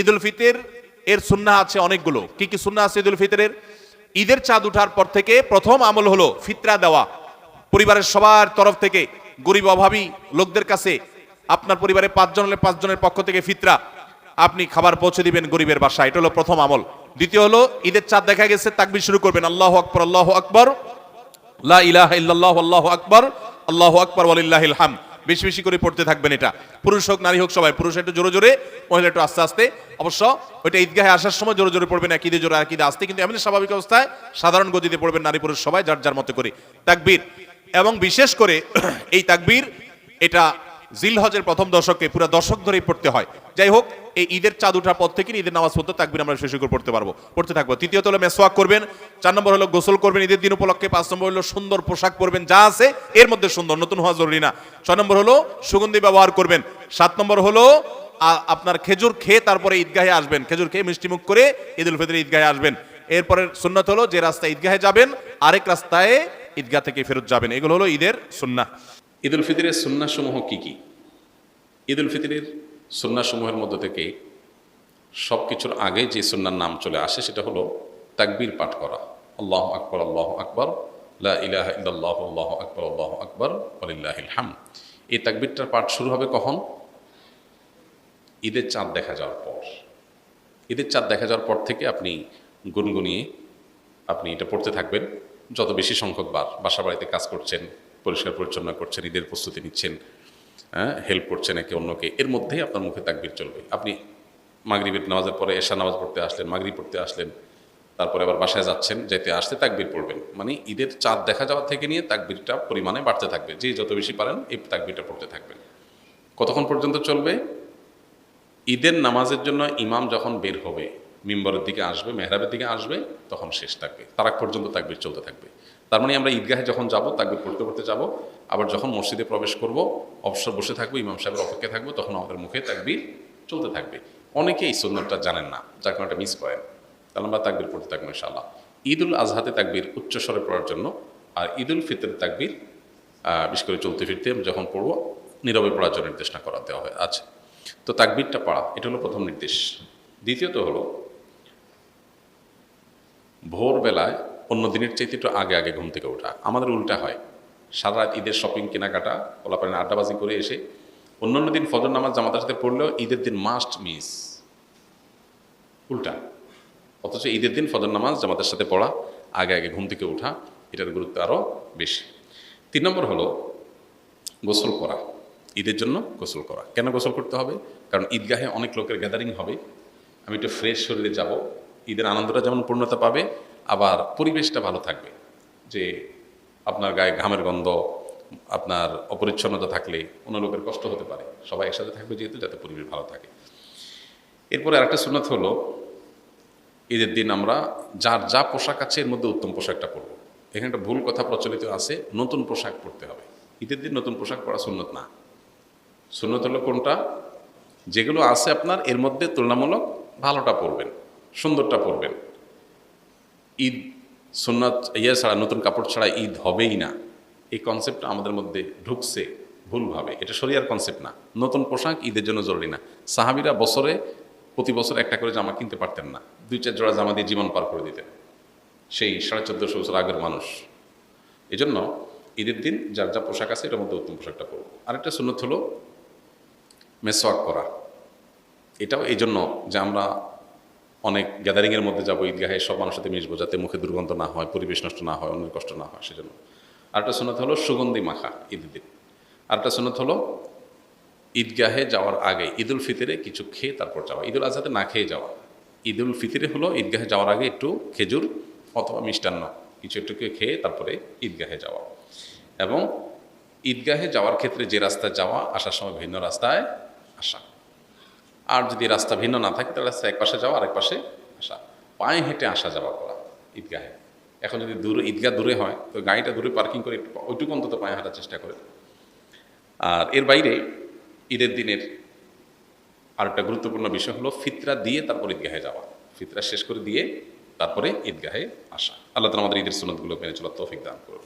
ঈদ উল ফিতর এর সুন্নাহ আছে অনেকগুলো। কি কি সুন্নাহ আছে ঈদ উল ফিতরের? ঈদের চাঁদ উঠার পর থেকে প্রথম আমল হলো ফিতরা দেওয়া। পরিবারের সবার তরফ থেকে গরিব অভাবী লোকদের কাছে, আপনার পরিবারে 5 জন হলে 5 জনের পক্ষ থেকে ফিতরা আপনি খাবার পৌঁছে দিবেন গরিবের বাসায়। এটা হলো প্রথম আমল। দ্বিতীয় হলো ঈদের চাঁদ দেখা গেছে, তাকবীর শুরু করবেন, আল্লাহু আকবার, আল্লাহু আকবার, লা ইলাহা ইল্লাল্লাহু, আল্লাহু আকবার, আল্লাহু আকবার, ওয়ালিল্লাহিল হামদ। বেশি বেশি করে পড়তে থাকবেন। এটা পুরুষ হোক নারী হোক সবাই, পুরুষ একটু জোরে জোরে, মহিলা একটু আস্তে আস্তে। অবশ্য ওইটা ঈদগাহে আসার সময় জোরে জোরে পড়বেন, একইদে জোরে একইদে আস্তে, কিন্তু এমনি স্বাভাবিক অবস্থায় সাধারণ গতিতে পড়বেন নারী পুরুষ সবাই যার যার মতো করে তাকবীর। এবং বিশেষ করে এই তাকবীর এটা জিলহজের প্রথম দশকে পুরো দশক ধরেই পড়তে হয়। যাই হোক, এই ঈদের চাঁদ উঠার পর থেকে ঈদের নামাজ পড়তে তাকবীর আমরা শেষ করে পড়তে থাকবো। তৃতীয়ত হলো মেসওয়াক করবেন। 4 নম্বর হলো গোসল করবেন ঈদের দিন উপলক্ষে। 5 নম্বর হলো সুন্দর পোশাক পরবেন, যা আছে এর মধ্যে সুন্দর, নতুন হওয়া জরুরি না। 6 নম্বর হলো সুগন্ধি ব্যবহার করবেন। 7 নম্বর হলো আপনার খেজুর খেয়ে তারপরে ঈদগাহে আসবেন, খেজুর খেয়ে মিষ্টিমুখ করে ঈদ উল ফিতরে ঈদগাহে আসবেন। এরপরের সুন্নাত হলো যে রাস্তায় ঈদগাহে যাবেন আরেক রাস্তায় ঈদগাহ থেকে ফেরত যাবেন। এগুলো হলো ঈদের সুন্নাহ। ঈদ উল ফিতরের সুন্নাহ সমূহ কি কি? ঈদ উল ফিতরের সুন্নাহ সমূহের মধ্য থেকে সব কিছুর আগে যে সুন্নার নাম চলে আসে সেটা হলো তাকবীর পাঠ করা। আল্লাহু আকবার, আল্লাহু আকবার, লা ইলাহা ইল্লাল্লাহু, আল্লাহু আকবার, আল্লাহু আকবার, ওয়ালিল্লাহিল হামদ। এই তাকবীরটার পাঠ শুরু হবে কখন? ঈদের চাঁদ দেখা যাওয়ার পর। ঈদের চাঁদ দেখা যাওয়ার পর থেকে আপনি গুনগুনিয়ে আপনি এটা পড়তে থাকবেন যত বেশি সংখ্যক বার। বাসা বাড়িতে কাজ করছেন, পরিষ্কার পরিচ্ছন্ন করছেন, ঈদের প্রস্তুতি নিচ্ছেন, হেল্প করছেন একে অন্যকে, এর মধ্যেই আপনার মুখে তাকবীর চলবে। আপনি মাগরিবের নামাজের পরে এশা নামাজ পড়তে আসলেন, মাগরিব পড়তে আসলেন, তারপরে আবার বাসায় যাচ্ছেন, যেতে আসতে তাকবীর পড়বেন। মানে ঈদের চাঁদ দেখা যাওয়া থেকে নিয়ে তাকবীরটা পরিমাণে বাড়তে থাকবে। যে যত বেশি পারেন এই তাকবীরটা পড়তে থাকবেন। কতক্ষণ পর্যন্ত চলবে? ঈদের নামাজের জন্য ইমাম যখন বের হবে, মিম্বরের দিকে আসবে, মেহরাবের দিকে আসবে, তখন শেষ থাকবে, তার আগ পর্যন্ত তাকবীর চলতে থাকবে। তার মানে আমরা ঈদগাহে যখন যাব তাকবীর পড়তে পড়তে যাব, আবার যখন মসজিদে প্রবেশ করব অবসর বসে থাকবো, ইমাম সাহেবের অপেক্ষায় থাকবো, তখন আমাদের মুখে তাকবীর চলতে থাকবে। অনেকেই এই সুন্নাতটা জানেন না, যার কারণে এটা মিস করেন। তাহলে আমরা তাকবীর পড়তে থাকবো ইনশাআল্লাহ। ঈদ উল আজহাতে তাকবীর উচ্চস্বরে পড়ার জন্য, আর ঈদ উল ফিতরের তাকবীর বিশেষ করে চলতে ফিরতে যখন পড়বো নীরবে পড়ার জন্য নির্দেশনা করা দেওয়া হয় আছে। তো তাকবীরটা পড়া, এটা হলো প্রথম নির্দেশ। দ্বিতীয়ত হলো ভোরবেলায় অন্য দিনের চাইতে একটু আগে আগে ঘুম থেকে ওঠা। আমাদের উল্টা হয়, সারা রাত ঈদের শপিং কেনাকাটা পোলাপানের আড্ডাবাজি করে এসে অন্যান্য দিন ফজর নামাজ জামাতের সাথে পড়লেও ঈদের দিন মাস্ট মিস, উল্টা। অথচ ঈদের দিন ফজর নামাজ জামাতের সাথে পড়া, আগে আগে ঘুম থেকে ওঠা, এটার গুরুত্ব আরও বেশি। 3 নম্বর হলো গোসল করা। ঈদের জন্য গোসল করা। কেন গোসল করতে হবে? কারণ ঈদগাহে অনেক লোকের গ্যাদারিং হবে, আমি একটু ফ্রেশ শরীরে যাব, ঈদের আনন্দটা যেমন পূর্ণতা পাবে, আবার পরিবেশটা ভালো থাকবে। যে আপনার গায়ে ঘামের গন্ধ, আপনার অপরিচ্ছন্নতা থাকলে অন্য লোকের কষ্ট হতে পারে। সবাই একসাথে থাকবে যেহেতু, যাতে পরিবেশ ভালো থাকে। এরপরে আরেকটা সুন্নাত হলো ঈদের দিন আমরা যার যা পোশাক আছে এর মধ্যে উত্তম পোশাকটা পরবো। এখানে একটা ভুল কথা প্রচলিত আছে, নতুন পোশাক পরতে হবে। ঈদের দিন নতুন পোশাক পরা সুন্নত না। সুন্নত হলো কোনটা? যেগুলো আছে আপনার এর মধ্যে তুলনামূলক ভালোটা পরবেন, সুন্দরটা পরবেন। ঈদ সুন্নত ছাড়া, নতুন কাপড় ছাড়া ঈদ হবেই না, এই কনসেপ্টটা আমাদের মধ্যে ঢুকছে ভুলভাবে। এটা শরিয়ার কনসেপ্ট না। নতুন পোশাক ঈদের জন্য জরুরি না। সাহাবীরা প্রতি বছর একটা করে জামা কিনতে পারতেন না, 2-4 জোড়া জামা দিয়ে জীবন পার করে দিতেন সেই 1450 বছর আগের মানুষ। এজন্য ঈদের দিন যার যা পোশাক আছে এটার মধ্যে উত্তম পোশাকটা পরব। আরেকটা সুন্নত হলো মেসওয়াক করা। এটাও এই জন্য যে আমরা অনেক গ্যাদারিংয়ের মধ্যে যাবো, ঈদগাহে সব মানুষের সাথে মিশবো, যাতে মুখে দুর্গন্ধ না হয়, পরিবেশ নষ্ট না হয়, অন্যের কষ্ট না হয়, সেজন্য। আরেকটা সুন্নত হলো সুগন্ধি মাখা ঈদের দিন। আরেকটা সুন্নত হলো ঈদগাহে যাওয়ার আগে ঈদ উল ফিতরে কিছু খেয়ে তারপর যাওয়া। ঈদ উল আজহাতে না খেয়ে যাওয়া। ঈদ উল ফিতরে হলো ঈদগাহে যাওয়ার আগে একটু খেজুর অথবা মিষ্টান্ন কিছু একটু খেয়ে তারপরে ঈদগাহে যাওয়া। এবং ঈদগাহে যাওয়ার ক্ষেত্রে যে রাস্তায় যাওয়া, আসার সময় ভিন্ন রাস্তায় আসা। আর যদি রাস্তা ভিন্ন না থাকে তাহলে রাস্তা এক পাশে যাওয়া, আরেক পাশে আসা। পায়ে হেঁটে আসা যাওয়া করা ঈদগাহে। এখন যদি ঈদগাহ দূরে হয় তো গাড়িটা দূরে পার্কিং করে ওইটুকু অন্তত পায়ে হাঁটার চেষ্টা করে। আর এর বাইরে ঈদের দিনের আরেকটা গুরুত্বপূর্ণ বিষয় হলো ফিতরা দিয়ে তারপর ঈদগাহে যাওয়া। ফিতরা শেষ করে দিয়ে তারপরে ঈদগাহে আসা। আল্লাহ তাআলা আমাদের ঈদের সুন্নতগুলো মেনে চলার তৌফিক দান করুন।